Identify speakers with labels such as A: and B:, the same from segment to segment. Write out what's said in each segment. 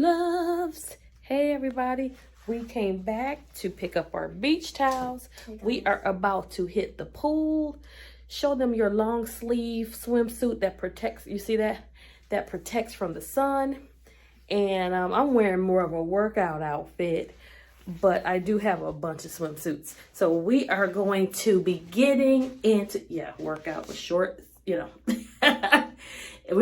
A: loves. Hey everybody, we came back to pick up our beach towels. We are about to hit the pool. Show them your long sleeve swimsuit that protects, you see that? That protects from the sun. And I'm wearing more of a workout outfit, but I do have a bunch of swimsuits. So we are going to be getting into, workout with shorts, We're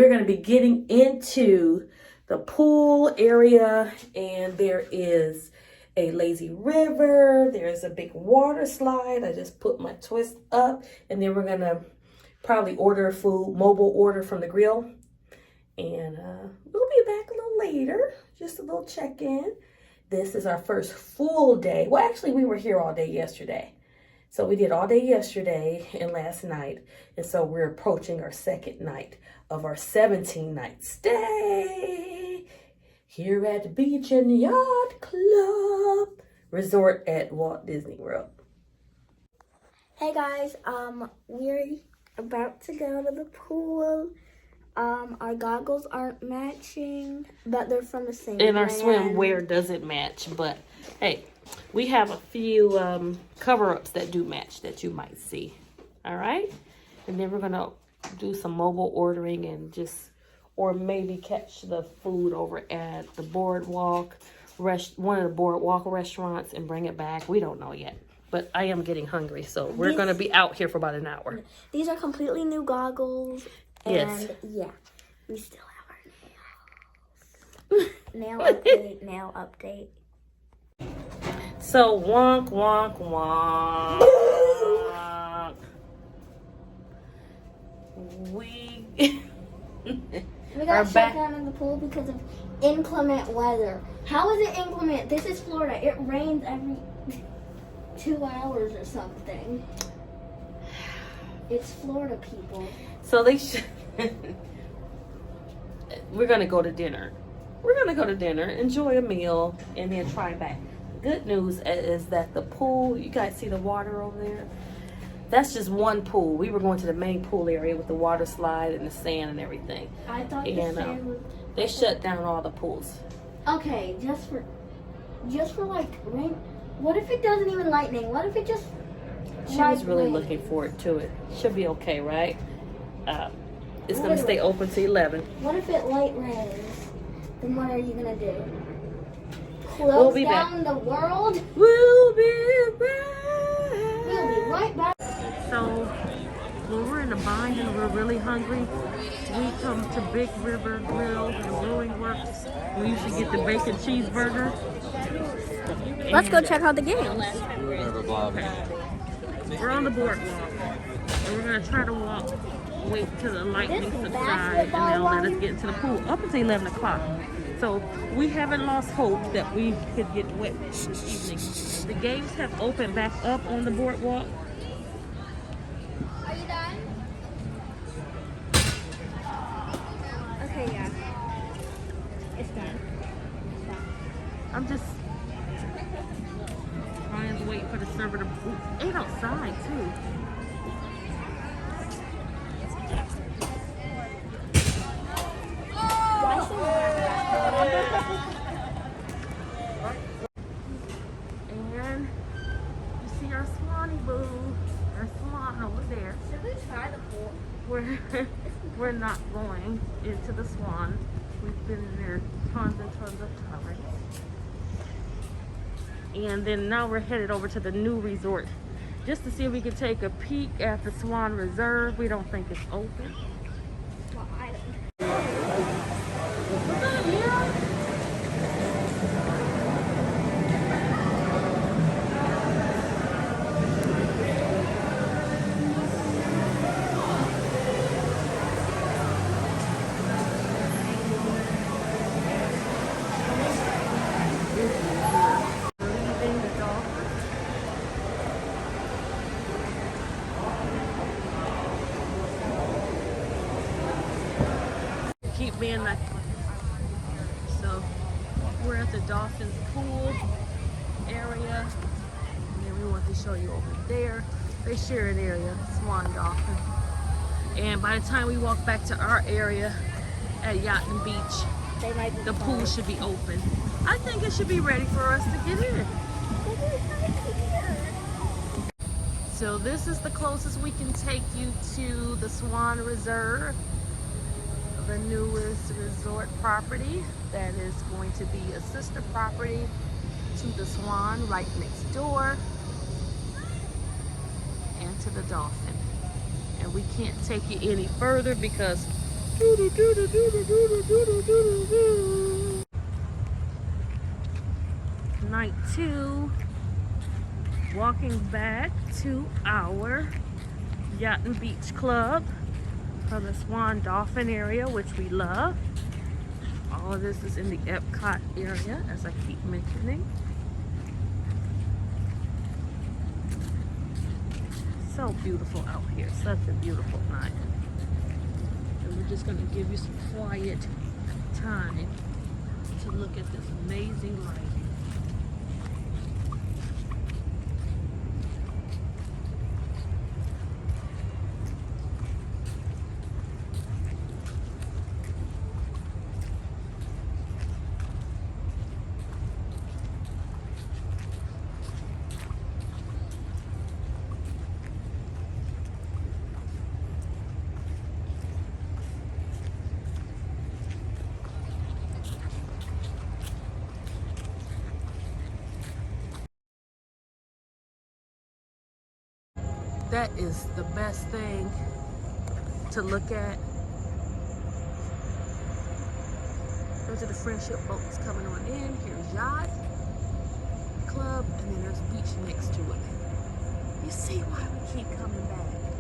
A: going to be getting into the pool area, and there is a lazy river. There's a big water slide. I just put my twist up, and then we're going to probably order food, mobile order from the grill. And we'll be back a little later, just a little check-in. This is our first full day. Well, actually, we were here all day yesterday. So we did all day yesterday and last night. And so we're approaching our second night of our 17-night stay here at the Beach and Yacht Club Resort at Walt Disney World.
B: Hey guys, we're about to go to the pool. Our goggles aren't matching, but they're from the same brand.
A: And our swimwear doesn't match, but hey, we have a few cover-ups that do match that you might see. All right? And then we're going to do some mobile ordering and or maybe catch the food over at the boardwalk, one of the boardwalk restaurants and bring it back. We don't know yet. But I am getting hungry, so we're going to be out here for about an hour.
B: These are completely new goggles.
A: Yes.
B: And yeah, we still have our nails. Nail update.
A: So, wonk, wonk, wonk. We
B: got shut down in the pool because of inclement weather. How is it inclement? This is Florida. It rains every 2 hours or something. It's Florida, people.
A: So they should. We're gonna go to dinner. Enjoy a meal, and then try back. Good news is that the pool, you guys see the water over there? That's just one pool. We were going to the main pool area with the water slide and the sand and everything.
B: I thought
A: they shut down all the pools.
B: Okay, just for like rain. What if it doesn't even lightning? What if it just?
A: She was really looking forward to it. Should be okay, right? It's going to stay open till 11.
B: What if it light rains? Then what are you going to do?
A: We'll be
B: down
A: back.
B: The world?
A: We'll be back.
B: We'll be right back.
A: So, when we're in a bind and we're really hungry, we come to Big River Grill and Brewing Works. We usually get the bacon cheeseburger.
B: Let's go check out the game.
A: Okay. We're on the boardwalk, and we're going to try to wait till the lightning subside, and they'll let us get into the pool up until 11 o'clock. So we haven't lost hope that we could get wet this evening. The games have opened back up on the boardwalk.
B: Are you done? Okay, yeah. It's done.
A: I'm just trying to wait for the server to eat outside too. And you see our Swanee boo, our swan over there.
B: Should we try the pool?
A: We're not going into the Swan. We've been in there tons and tons of times. And then now we're headed over to the new resort just to see if we can take a peek at the Swan Reserve. We don't think it's open.
B: Well, I don't.
A: Keep being like, so we're at the Dolphin's pool area, and then we want to show you over there. They share an area, Swan Dolphin. And by the time we walk back to our area at Yacht and Beach,
B: They might be
A: the pool
B: closed.
A: should be open. I think it should be ready for us to get in. So this is the closest we can take you to the Swan Reserve, the newest resort property that is going to be a sister property to the Swan right next door, and to the Dolphin. And we can't take you any further because night 2, walking back to our Yacht and Beach Club from the Swan Dolphin area, which we love. All of this is in the Epcot area, as I keep mentioning. So beautiful out here, such a beautiful night. And we're just gonna give you some quiet time to look at this amazing light. That is the best thing to look at. Those are the friendship boats coming on in. Here's Yacht Club, and then there's beach next to it. You see why we keep coming back.